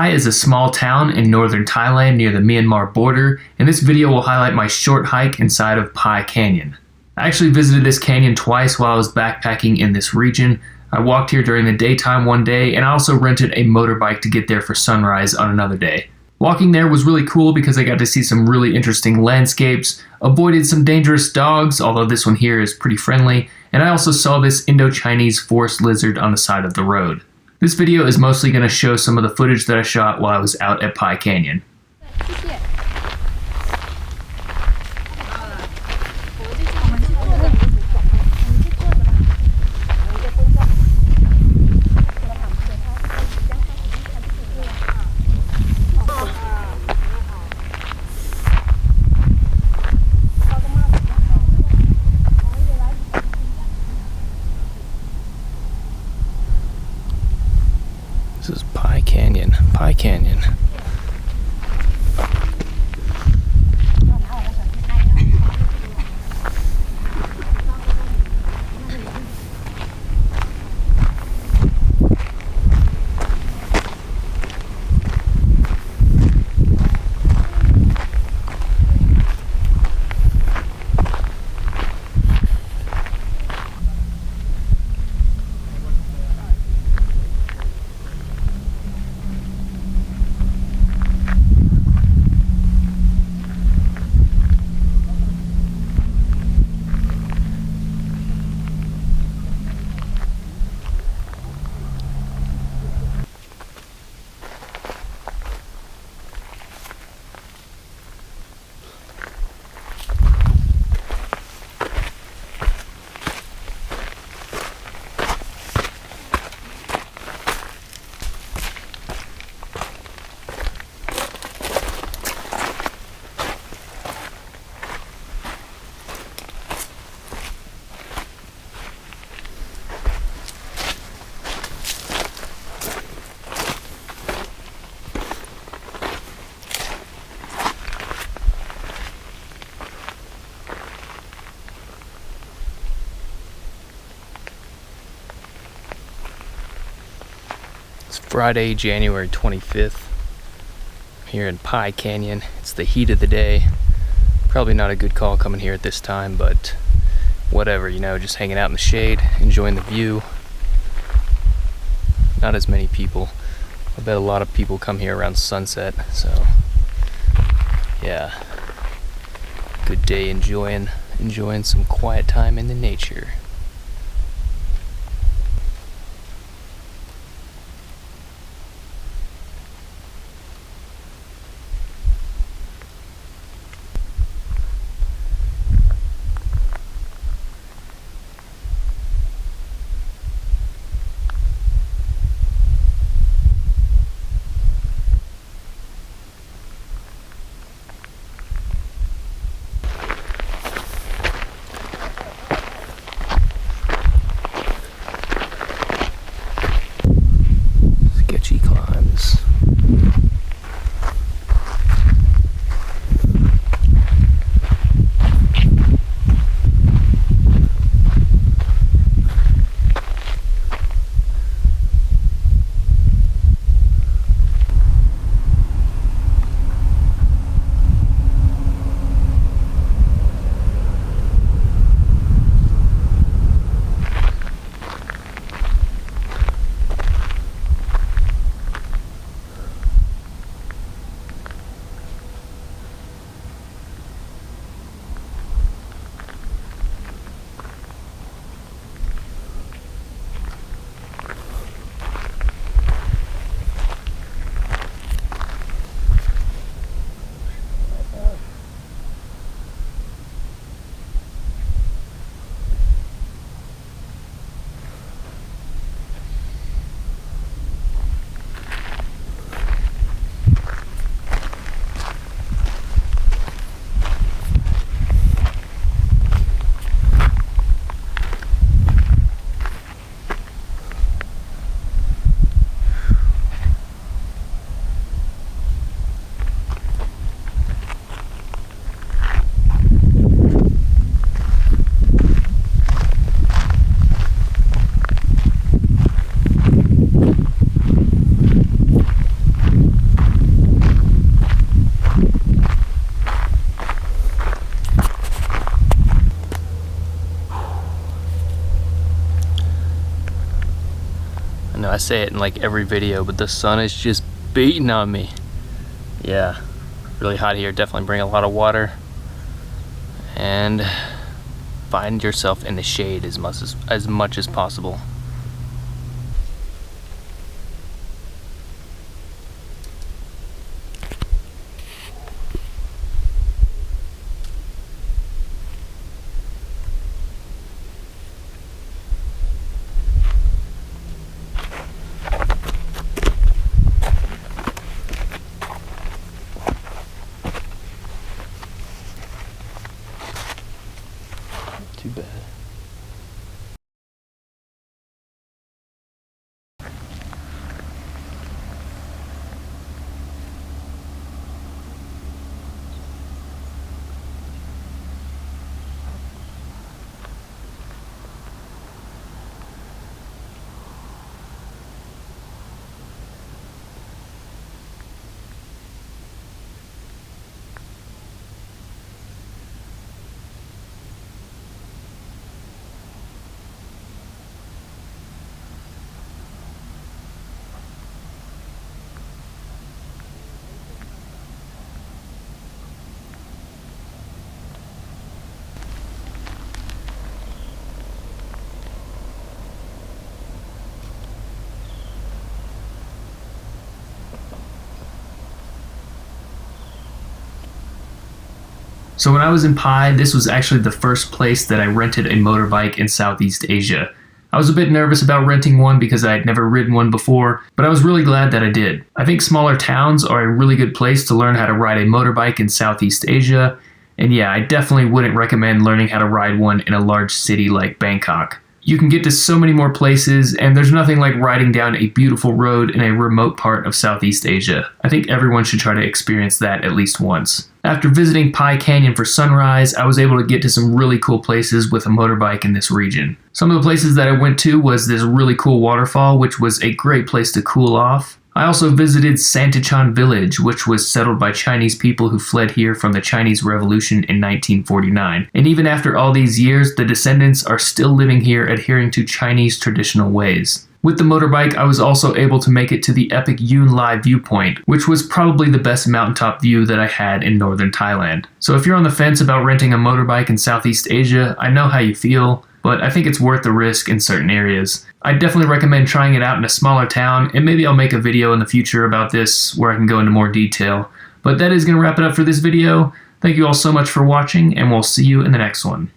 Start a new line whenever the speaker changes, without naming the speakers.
Pai is a small town in northern Thailand near the Myanmar border, and this video will highlight my short hike inside of Pai Canyon. I actually visited this canyon twice while I was backpacking in this region. I walked here during the daytime one day, and I also rented a motorbike to get there for sunrise on another day. Walking there was really cool because I got to see some really interesting landscapes, avoided some dangerous dogs, although this one here is pretty friendly, and I also saw this Indo-Chinese forest lizard on the side of the road. This video is mostly going to show some of the footage that I shot while I was out at Pai Canyon.
This is Pai Canyon. Pai Canyon. It's Friday, January 25th. I'm here in Pai Canyon. It's the heat of the day. Probably not a good call coming here at this time, but whatever, you know, just hanging out in the shade, enjoying the view. Not as many people. I bet a lot of people come here around sunset, so yeah. Good day enjoying some quiet time in the nature. know I say it in like every video, but the sun is just beating on me. Yeah, really hot here. Definitely bring a lot of water and find yourself in the shade as much as possible. Too bad.
So when I was in Pai, this was actually the first place that I rented a motorbike in Southeast Asia. I was a bit nervous about renting one because I had never ridden one before, but I was really glad that I did. I think smaller towns are a really good place to learn how to ride a motorbike in Southeast Asia, and yeah, I definitely wouldn't recommend learning how to ride one in a large city like Bangkok. You can get to so many more places, and there's nothing like riding down a beautiful road in a remote part of Southeast Asia. I think everyone should try to experience that at least once. After visiting Pai Canyon for sunrise, I was able to get to some really cool places with a motorbike in this region. Some of the places that I went to was this really cool waterfall, which was a great place to cool off. I also visited Santichan village, which was settled by Chinese people who fled here from the Chinese Revolution in 1949. And even after all these years, the descendants are still living here adhering to Chinese traditional ways. With the motorbike, I was also able to make it to the epic Yun Lai viewpoint, which was probably the best mountaintop view that I had in northern Thailand. So if you're on the fence about renting a motorbike in Southeast Asia, I know how you feel, but I think it's worth the risk in certain areas. I definitely recommend trying it out in a smaller town, and maybe I'll make a video in the future about this where I can go into more detail. But that is going to wrap it up for this video. Thank you all so much for watching, and we'll see you in the next one.